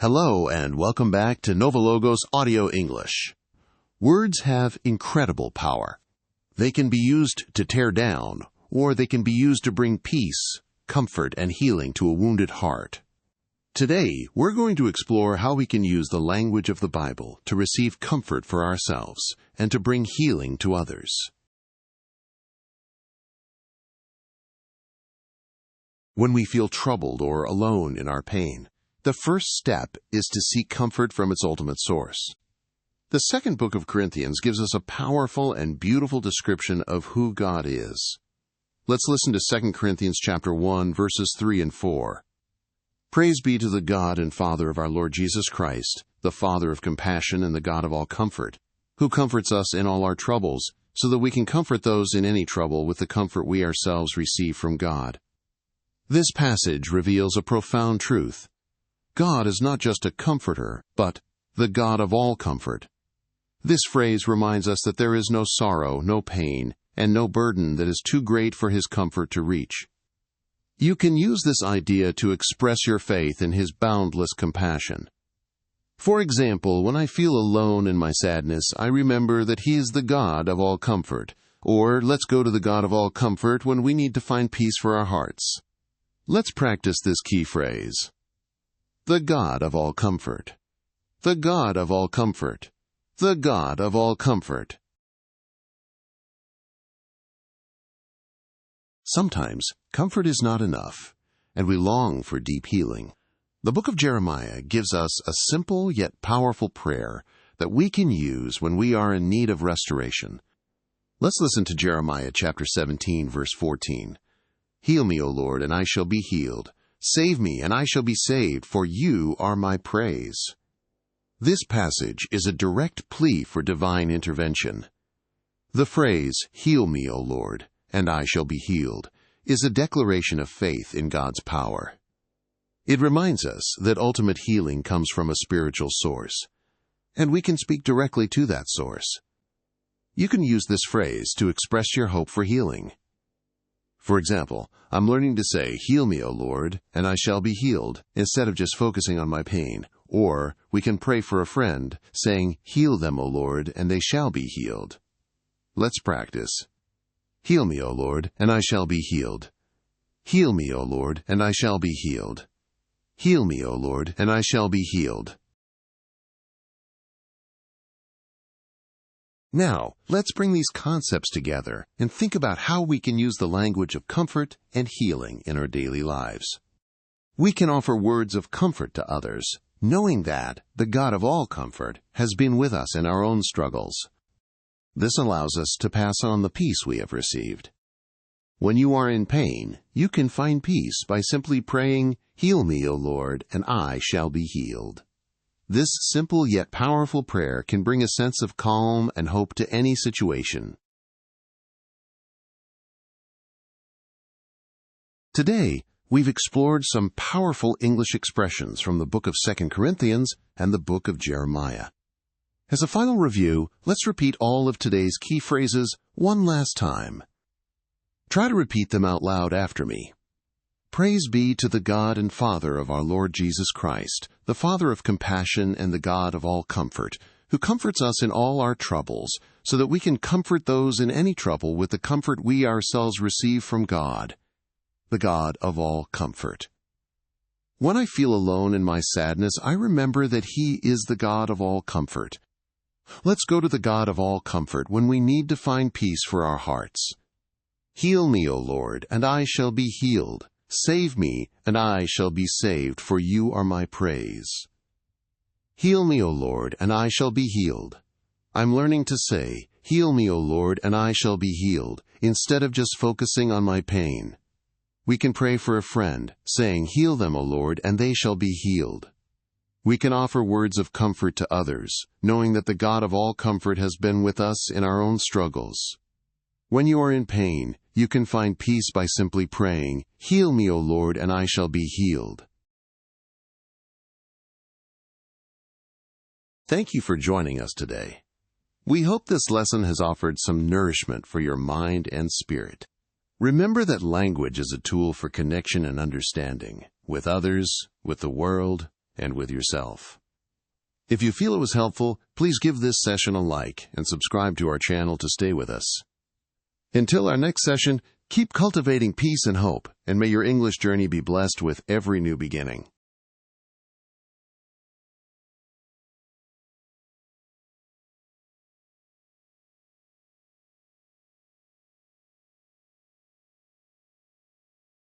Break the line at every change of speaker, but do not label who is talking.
Hello and welcome back to NovaLogos Audio English. Words have incredible power. They can be used to tear down, or they can be used to bring peace, comfort, and healing to a wounded heart. Today, we're going to explore how we can use the language of the Bible to receive comfort for ourselves and to bring healing to others. When we feel troubled or alone in our pain, the first step is to seek comfort from its ultimate source. The second book of Corinthians gives us a powerful and beautiful description of who God is. Let's listen to 2 Corinthians chapter 1, verses 3 and 4. Praise be to the God and Father of our Lord Jesus Christ, the Father of compassion and the God of all comfort, who comforts us in all our troubles, so that we can comfort those in any trouble with the comfort we ourselves receive from God. This passage reveals a profound truth. God is not just a comforter, but the God of all comfort. This phrase reminds us that there is no sorrow, no pain, and no burden that is too great for His comfort to reach. You can use this idea to express your faith in His boundless compassion. For example, when I feel alone in my sadness, I remember that He is the God of all comfort. Or let's go to the God of all comfort when we need to find peace for our hearts. Let's practice this key phrase. The God of all comfort. The God of all comfort. The God of all comfort. Sometimes, comfort is not enough, and we long for deep healing. The book of Jeremiah gives us a simple yet powerful prayer that we can use when we are in need of restoration. Let's listen to Jeremiah chapter 17, verse 14. Heal me, O Lord, and I shall be healed. Save me, and I shall be saved, for you are my praise. This passage is a direct plea for divine intervention. The phrase, heal me, O Lord, and I shall be healed, is a declaration of faith in God's power. It reminds us that ultimate healing comes from a spiritual source, and we can speak directly to that source. You can use this phrase to express your hope for healing. For example, I'm learning to say, heal me, O Lord, and I shall be healed, instead of just focusing on my pain. Or we can pray for a friend, saying, heal them, O Lord, and they shall be healed. Let's practice. Heal me, O Lord, and I shall be healed. Heal me, O Lord, and I shall be healed. Heal me, O Lord, and I shall be healed. Now, let's bring these concepts together and think about how we can use the language of comfort and healing in our daily lives. We can offer words of comfort to others, knowing that the God of all comfort has been with us in our own struggles. This allows us to pass on the peace we have received. When you are in pain, you can find peace by simply praying, heal me, O Lord, and I shall be healed. This simple yet powerful prayer can bring a sense of calm and hope to any situation. Today, we've explored some powerful English expressions from the book of 2 Corinthians and the book of Jeremiah. As a final review, let's repeat all of today's key phrases one last time. Try to repeat them out loud after me. Praise be to the God and Father of our Lord Jesus Christ, the Father of compassion and the God of all comfort, who comforts us in all our troubles, so that we can comfort those in any trouble with the comfort we ourselves receive from God, the God of all comfort. When I feel alone in my sadness, I remember that He is the God of all comfort. Let's go to the God of all comfort when we need to find peace for our hearts. Heal me, O Lord, and I shall be healed. Save me, and I shall be saved, for you are my praise. Heal me, O Lord, and I shall be healed. I'm learning to say, heal me, O Lord, and I shall be healed, instead of just focusing on my pain. We can pray for a friend, saying, heal them, O Lord, and they shall be healed. We can offer words of comfort to others, knowing that the God of all comfort has been with us in our own struggles. When you are in pain, you can find peace by simply praying, heal me, O Lord, and I shall be healed. Thank you for joining us today. We hope this lesson has offered some nourishment for your mind and spirit. Remember that language is a tool for connection and understanding, with others, with the world, and with yourself. If you feel it was helpful, please give this session a like and subscribe to our channel to stay with us. Until our next session, keep cultivating peace and hope, and may your English journey be blessed with every new beginning.